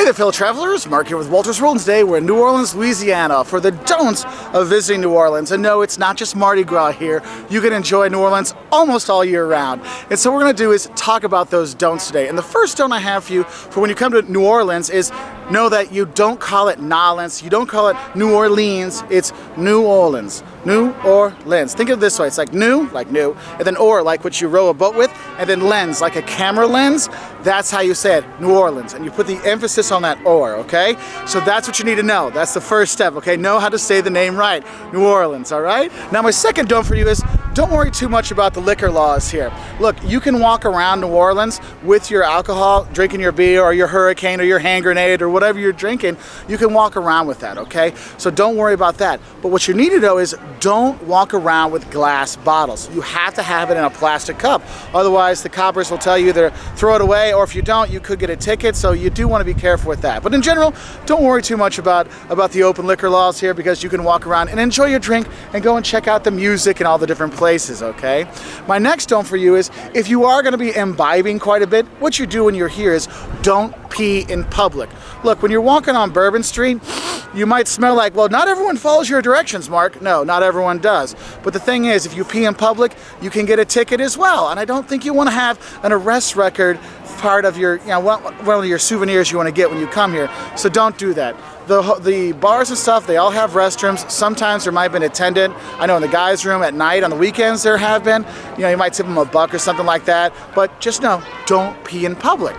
Hey there, fellow travelers. Mark here with Wolters World, and today we're in New Orleans, Louisiana for the don'ts of visiting New Orleans. And no, it's not just Mardi Gras here. You can enjoy New Orleans almost all year round. And so what we're going to do is talk about those don'ts today. And the first don't I have for you for when you come to New Orleans is know that you don't call it Nolens, you don't call it New Orleans, it's New Orleans. New Orleans. Think of it this way, it's like new, and then or, like what you row a boat with, and then lens, like a camera lens. That's how you say it, New Orleans. And you put the emphasis on that or, okay? So that's what you need to know. That's the first step, okay? Know how to say the name right. New Orleans, all right? Now my second don't for you is don't worry too much about the liquor laws here. Look, you can walk around New Orleans with your alcohol, drinking your beer or your hurricane or your hand grenade or whatever you're drinking. You can walk around with that, okay? So don't worry about that. But what you need to know is don't walk around with glass bottles. You have to have it in a plastic cup. Otherwise, the coppers will tell you either throw it away, or if you don't, you could get a ticket. So you do want to be careful with that. But in general, don't worry too much about the open liquor laws here, because you can walk around and enjoy your drink and go and check out the music and all the different places, okay? My next don't for you is if you are going to be imbibing quite a bit, what you do when you're here is don't pee in public. Look, when you're walking on Bourbon Street, you might smell like, well, not everyone follows your directions, Mark. No, not everyone does. But the thing is, if you pee in public, you can get a ticket as well. And I don't think you want to have an arrest record part of your, one of your souvenirs you want to get when you come here. So don't do that. The bars and stuff, they all have restrooms. Sometimes there might have been an attendant. I know in the guys' room at night, on the weekends there have been. You might tip them $1 or something like that. But just know, don't pee in public.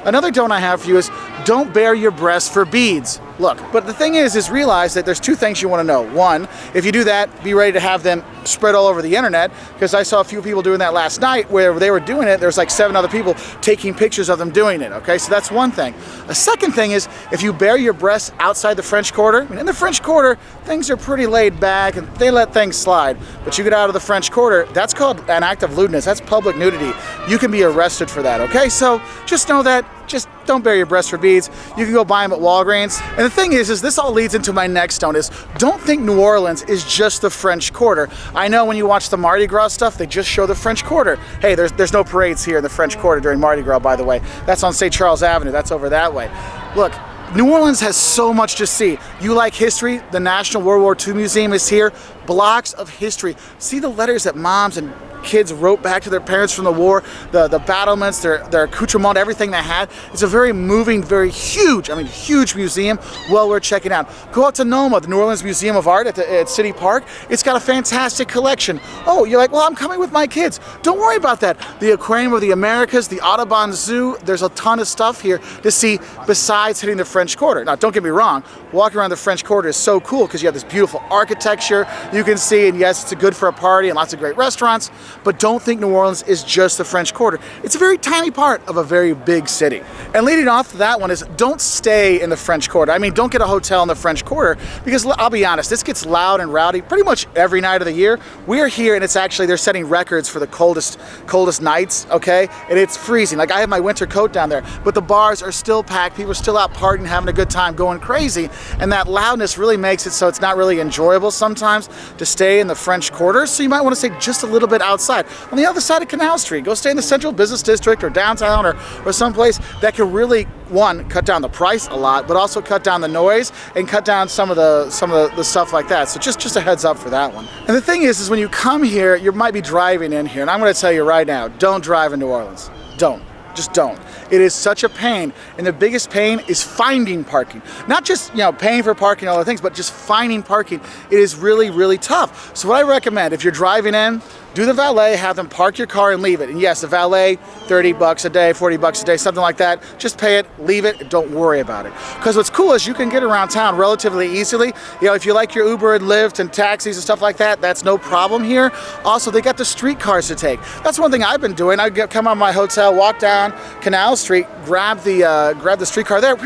Another don't I have for you is don't bare your breasts for beads. Look, but the thing is realize that there's two things you want to know. One, if you do that, be ready to have them spread all over the internet, because I saw a few people doing that last night where they were doing it. There's like 7 other people taking pictures of them doing it, okay? So that's one thing. A second thing is if you bare your breasts outside the French Quarter, in the French Quarter, things are pretty laid back and they let things slide. But you get out of the French Quarter, that's called an act of lewdness. That's public nudity. You can be arrested for that, okay? So just know that. Just don't bare your breasts for beads. You can go buy them at Walgreens. And the thing is this all leads into my next don't is don't think New Orleans is just the French Quarter. I know when you watch the Mardi Gras stuff, they just show the French Quarter. Hey, there's no parades here in the French Quarter during Mardi Gras, by the way. That's on St. Charles Avenue. That's over that way. Look, New Orleans has so much to see. You like history? The National World War II Museum is here. Blocks of history. See the letters that moms and kids wrote back to their parents from the war, the battlements, their accoutrement, everything they had. It's a very moving, very huge, huge museum, well worth checking out. Go out to NOMA, the New Orleans Museum of Art at City Park. It's got a fantastic collection. Oh, you're like, well, I'm coming with my kids. Don't worry about that. The Aquarium of the Americas, the Audubon Zoo, there's a ton of stuff here to see besides hitting the French Quarter. Now, don't get me wrong, walking around the French Quarter is so cool because you have this beautiful architecture you can see, and yes, it's good for a party and lots of great restaurants. But don't think New Orleans is just the French Quarter. It's a very tiny part of a very big city. And leading off to that one is don't stay in the French Quarter. Don't get a hotel in the French Quarter, because I'll be honest, this gets loud and rowdy pretty much every night of the year. We're here and it's actually, they're setting records for the coldest nights, okay? And it's freezing. Like I have my winter coat down there, but the bars are still packed. People are still out partying, having a good time, going crazy. And that loudness really makes it so it's not really enjoyable sometimes to stay in the French Quarter. So you might want to stay just a little bit outside. On the other side of Canal Street, go stay in the Central Business District or downtown or someplace that can really, one, cut down the price a lot, but also cut down the noise and cut down some of the stuff like that. So just a heads up for that one. And the thing is when you come here, you might be driving in here, and I'm going to tell you right now, don't drive in New Orleans. Don't. Just don't. It is such a pain, and the biggest pain is finding parking. Not just paying for parking and all the things, but just finding parking. It is really, really tough. So what I recommend, if you're driving in, do the valet, have them park your car and leave it. And yes, the valet, $30 a day, $40 a day, something like that. Just pay it, leave it, and don't worry about it. Because what's cool is you can get around town relatively easily. If you like your Uber and Lyft and taxis and stuff like that, that's no problem here. Also, they got the streetcars to take. That's one thing I've been doing. I come out of my hotel, walk down Canal Street, grab the streetcar there.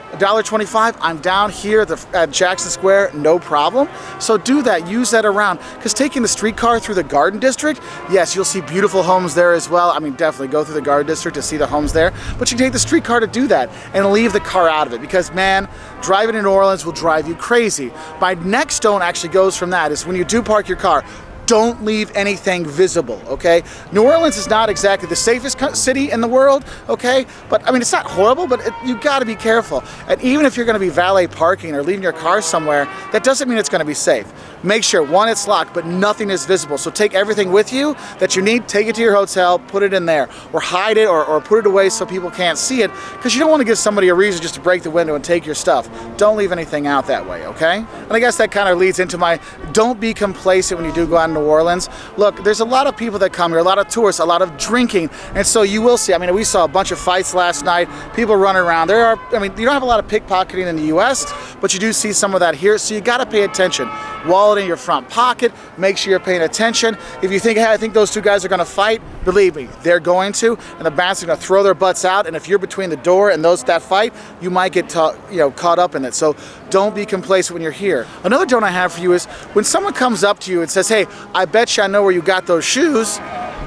$1.25, I'm down here at Jackson Square, no problem. So do that, use that around. Because taking the streetcar through the Garden District, yes, you'll see beautiful homes there as well. Definitely go through the Garden District to see the homes there. But you can take the streetcar to do that and leave the car out of it. Because man, driving in New Orleans will drive you crazy. My next don't actually goes from that is when you do park your car, don't leave anything visible, okay? New Orleans is not exactly the safest city in the world, okay? But I mean, it's not horrible, but you gotta be careful. And even if you're gonna be valet parking or leaving your car somewhere, that doesn't mean it's gonna be safe. Make sure, one, it's locked, but nothing is visible. So take everything with you that you need, take it to your hotel, put it in there, or hide it or put it away so people can't see it, because you don't want to give somebody a reason just to break the window and take your stuff. Don't leave anything out that way, okay? And I guess that kind of leads into my don't be complacent when you do go out to New Orleans. Look, there's a lot of people that come here, a lot of tourists, a lot of drinking, and so you will see, I mean, we saw a bunch of fights last night, people running around. I mean, you don't have a lot of pickpocketing in the US, but you do see some of that here, so you gotta pay attention. Wallet in your front pocket, make sure you're paying attention. If you think, hey, I think those two guys are gonna fight, believe me, they're going to, and the bouncers are gonna throw their butts out, and if you're between the door and that fight, you might get caught up in it. So don't be complacent when you're here. Another don't I have for you is when someone comes up to you and says, hey, I bet you I know where you got those shoes,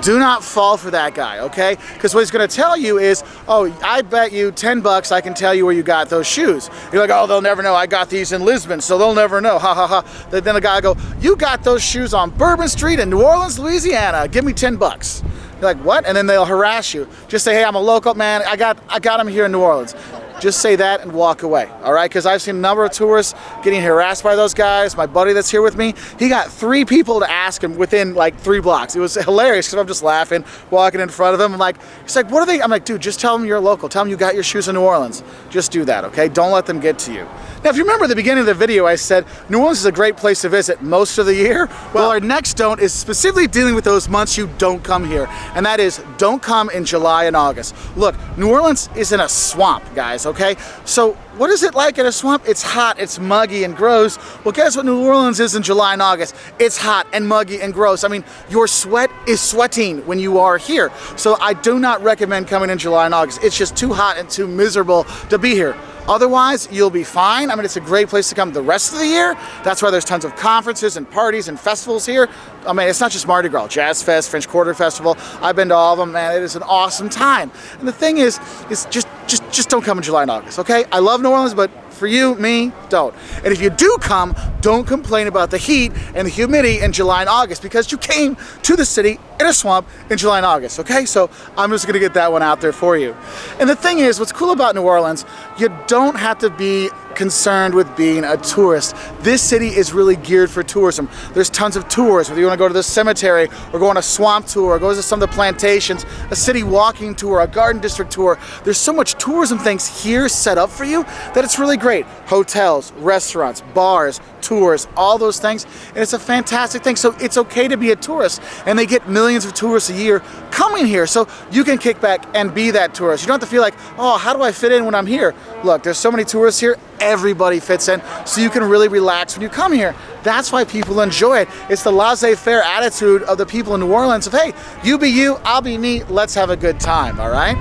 do not fall for that guy, okay? Because what he's gonna tell you is, oh, I bet you 10 bucks I can tell you where you got those shoes. You're like, oh, they'll never know. I got these in Lisbon, so they'll never know, ha ha ha. Then the guy will go, you got those shoes on Bourbon Street in New Orleans, Louisiana. Give me 10 bucks. You're like, what? And then they'll harass you. Just say, hey, I'm a local man. I got them here in New Orleans. Just say that and walk away, all right? Because I've seen a number of tourists getting harassed by those guys. My buddy that's here with me, he got 3 people to ask him within like 3 blocks. It was hilarious because I'm just laughing, walking in front of him. He's like, what are they? I'm like, dude, just tell them you're local. Tell them you got your shoes in New Orleans. Just do that, okay? Don't let them get to you. Now, if you remember at the beginning of the video, I said New Orleans is a great place to visit most of the year. Well, our next don't is specifically dealing with those months you don't come here, and that is don't come in July and August. Look, New Orleans is in a swamp, guys, okay? So what is it like in a swamp? It's hot, it's muggy and gross. Well, guess what New Orleans is in July and August? It's hot and muggy and gross. I mean, your sweat is sweating when you are here. So I do not recommend coming in July and August. It's just too hot and too miserable to be here. Otherwise, you'll be fine. I mean, it's a great place to come the rest of the year. That's why there's tons of conferences and parties and festivals here. I mean, it's not just Mardi Gras, Jazz Fest, French Quarter Festival. I've been to all of them, man. It is an awesome time. And the thing is just don't come in July and August, okay? I love New Orleans, but for you, me, don't. And if you do come, don't complain about the heat and the humidity in July and August because you came to the city in a swamp in July and August, okay? So I'm just gonna get that one out there for you. And the thing is, what's cool about New Orleans, you don't have to be concerned with being a tourist. This city is really geared for tourism. There's tons of tours, whether you want to go to the cemetery or go on a swamp tour or go to some of the plantations, a city walking tour, a garden district tour. There's so much tourism things here set up for you that it's really great. Hotels, restaurants, bars, tours, all those things, and it's a fantastic thing. So it's okay to be a tourist, and they get millions of tourists a year coming here, so you can kick back and be that tourist. You don't have to feel like, oh, how do I fit in when I'm here? Look, there's so many tourists here, everybody fits in, so you can really relax when you come here. That's why people enjoy it. It's the laissez-faire attitude of the people in New Orleans of, hey, you be you, I'll be me, let's have a good time, all right?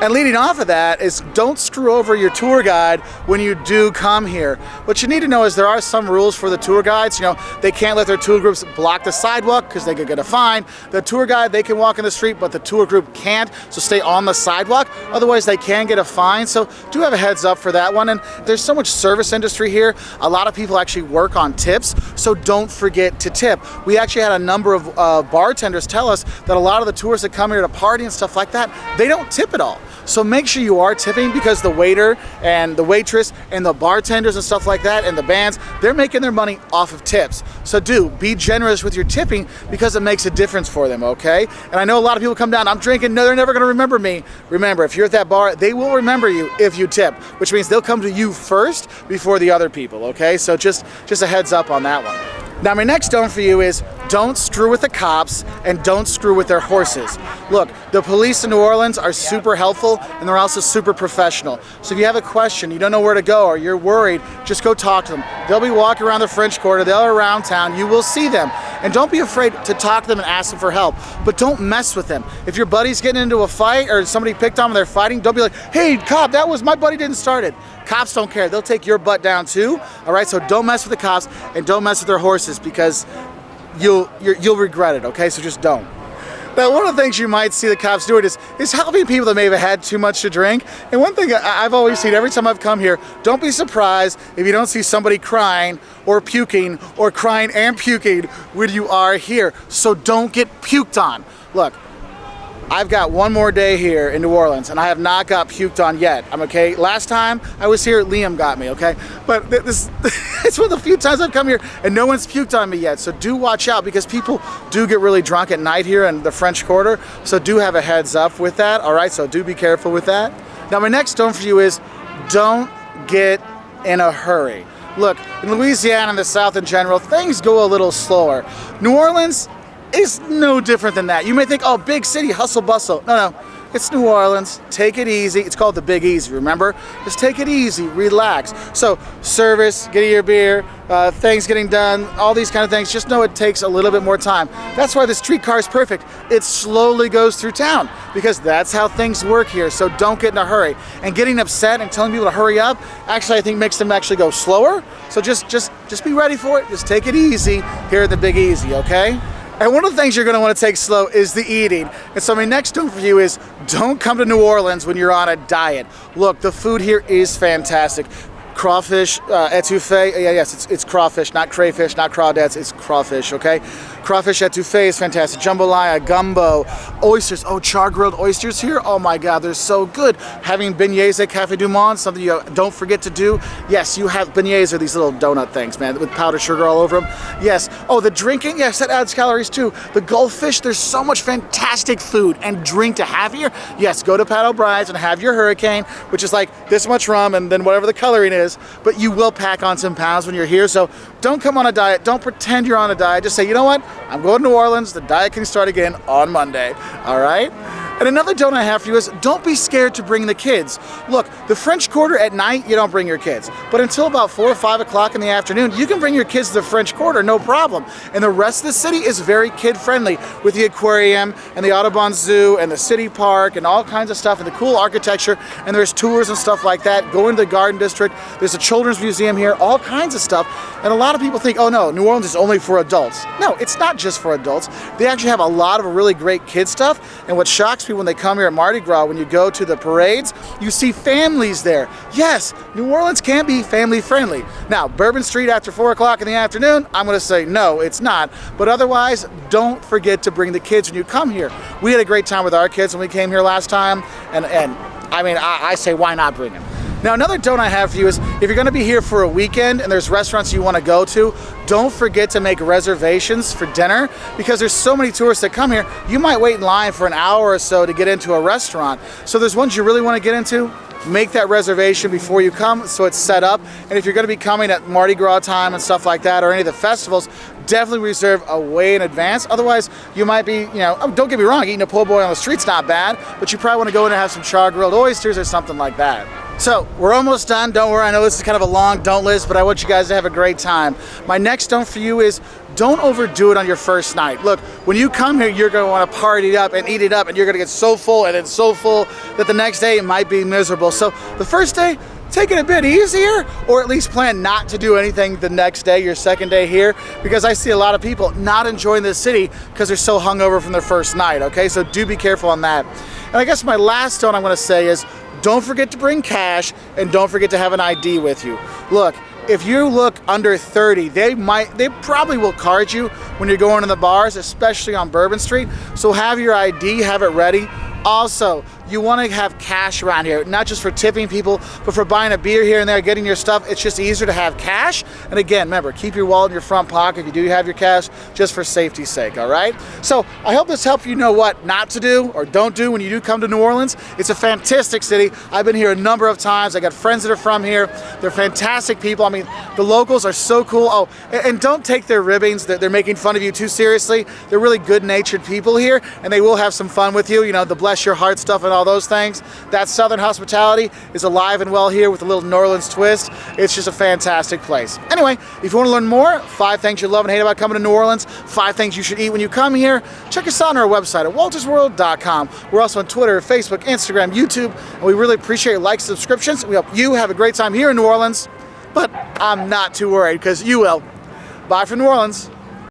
And leading off of that is don't screw over your tour guide when you do come here. What you need to know is there are some rules for the tour guides. You know, they can't let their tour groups block the sidewalk because they could get a fine. The tour guide, they can walk in the street, but the tour group can't, so stay on the sidewalk. Otherwise, they can get a fine, so do have a heads up for that one. And there's so much service industry here. A lot of people actually work on tips, so don't forget to tip. We actually had a number of bartenders tell us that a lot of the tourists that come here to party and stuff like that, they don't tip at all. So make sure you are tipping because the waiter and the waitress and the bartenders and stuff like that and the bands, they're making their money off of tips. So do be generous with your tipping because it makes a difference for them, okay? And I know a lot of people come down, I'm drinking, no, they're never gonna remember me. Remember, if you're at that bar, they will remember you if you tip, which means they'll come to you first before the other people, okay? So just a heads up on that one. Now my next don't for you is don't screw with the cops and don't screw with their horses. Look, the police in New Orleans are super helpful and they're also super professional. So if you have a question, you don't know where to go or you're worried, just go talk to them. They'll be walking around the French Quarter, they're around town, you will see them. And don't be afraid to talk to them and ask them for help, but don't mess with them. If your buddy's getting into a fight or somebody picked on them and they're fighting, don't be like, hey cop, that was my buddy didn't start it. Cops don't care, they'll take your butt down too, all right? So don't mess with the cops and don't mess with their horses because you'll regret it, okay? So just don't. Now, one of the things you might see the cops doing is helping people that may have had too much to drink. And one thing I've always seen every time I've come here, don't be surprised if you don't see somebody crying or puking or crying and puking when you are here. So don't get puked on. Look, I've got one more day here in New Orleans, and I have not got puked on yet. I'm okay. Last time I was here, Liam got me, okay? But this it's one of the few times I've come here, and no one's puked on me yet. So do watch out, because people do get really drunk at night here in the French Quarter. So do have a heads up with that, all right? So do be careful with that. Now, my next don't for you is don't get in a hurry. Look, in Louisiana and the South in general, things go a little slower. New Orleans is no different than that. You may think, oh, big city, hustle bustle. No, it's New Orleans. Take it easy. It's called the Big Easy, remember? Just take it easy, relax. So service, getting your beer, things getting done, all these kind of things, just know it takes a little bit more time. That's why the streetcar is perfect. It slowly goes through town, because that's how things work here. So don't get in a hurry. And getting upset and telling people to hurry up, actually I think makes them actually go slower. So just be ready for it. Just take it easy here at the Big Easy, okay? And one of the things you're going to want to take slow is the eating. And so my next tip for you is don't come to New Orleans when you're on a diet. Look, the food here is fantastic. Crawfish, etouffee, yes, it's crawfish, not crayfish, not crawdads, it's crawfish, okay? Crawfish etouffee is fantastic. Jambalaya, gumbo, oysters. Oh, char-grilled oysters here? Oh my God, they're so good. Having beignets at Café du Monde, something you don't forget to do. Yes, you have beignets, are these little donut things, man, with powdered sugar all over them. Yes. Oh, the drinking, yes, that adds calories too. The goldfish, there's so much fantastic food and drink to have here. Yes, go to Pat O'Brien's and have your hurricane, which is like this much rum and then whatever the coloring is. But you will pack on some pounds when you're here, so don't come on a diet. Don't pretend you're on a diet. Just say, you know what? I'm going to New Orleans. The diet can start again on Monday. All right? And another don't I have for you is don't be scared to bring the kids. Look, the French Quarter at night, you don't bring your kids. But until about 4 or 5 o'clock in the afternoon, you can bring your kids to the French Quarter, no problem. And the rest of the city is very kid-friendly with the aquarium and the Audubon Zoo and the city park and all kinds of stuff and the cool architecture. And there's tours and stuff like that. Go into the Garden District. There's a children's museum here, all kinds of stuff. And a lot of people think, oh no, New Orleans is only for adults. No, it's not just for adults. They actually have a lot of really great kid stuff. And what shocks people when they come here at Mardi Gras, when you go to the parades, you see families there. Yes, New Orleans can be family friendly. Now, Bourbon Street after 4 o'clock in the afternoon, I'm going to say no, it's not. But otherwise, don't forget to bring the kids when you come here. We had a great time with our kids when we came here last time, and I mean, I say why not bring them? Now, another don't I have for you is if you're going to be here for a weekend and there's restaurants you want to go to, don't forget to make reservations for dinner, because there's so many tourists that come here. You might wait in line for an hour or so to get into a restaurant. So there's ones you really want to get into, make that reservation before you come so it's set up. And if you're going to be coming at Mardi Gras time and stuff like that, or any of the festivals, definitely reserve a way in advance. Otherwise, you might be, don't get me wrong, eating a po' boy on the street's not bad, but you probably want to go in and have some char-grilled oysters or something like that. So, we're almost done. Don't worry, I know this is kind of a long don't list, but I want you guys to have a great time. My next don't for you is don't overdo it on your first night. Look, when you come here, you're going to want to party it up and eat it up, and you're going to get so full and then so full that the next day it might be miserable. So, the first day, take it a bit easier, or at least plan not to do anything the next day, your second day here, because I see a lot of people not enjoying the city because they're so hungover from their first night, okay? So do be careful on that. And I guess my last don't I'm going to say is don't forget to bring cash, and don't forget to have an ID with you. Look, if you look under 30, they probably will card you when you're going to the bars, especially on Bourbon Street. So have your ID, have it ready. Also, you want to have cash around here, not just for tipping people, but for buying a beer here and there, getting your stuff. It's just easier to have cash. And again, remember, keep your wallet in your front pocket if you do have your cash, just for safety's sake, all right? So I hope this helped you know what not to do or don't do when you do come to New Orleans. It's a fantastic city. I've been here a number of times. I got friends that are from here. They're fantastic people. I mean, the locals are so cool. Oh, and don't take their ribbings, that they're making fun of you too seriously. They're really good-natured people here, and they will have some fun with you. The bless your heart stuff and all those things. That Southern hospitality is alive and well here with a little New Orleans twist. It's just a fantastic place. Anyway, if you want to learn more, 5 things you love and hate about coming to New Orleans, 5 things you should eat when you come here, check us out on our website at woltersworld.com. We're also on Twitter, Facebook, Instagram, YouTube, and we really appreciate your likes and subscriptions. We hope you have a great time here in New Orleans, but I'm not too worried because you will. Bye from New Orleans.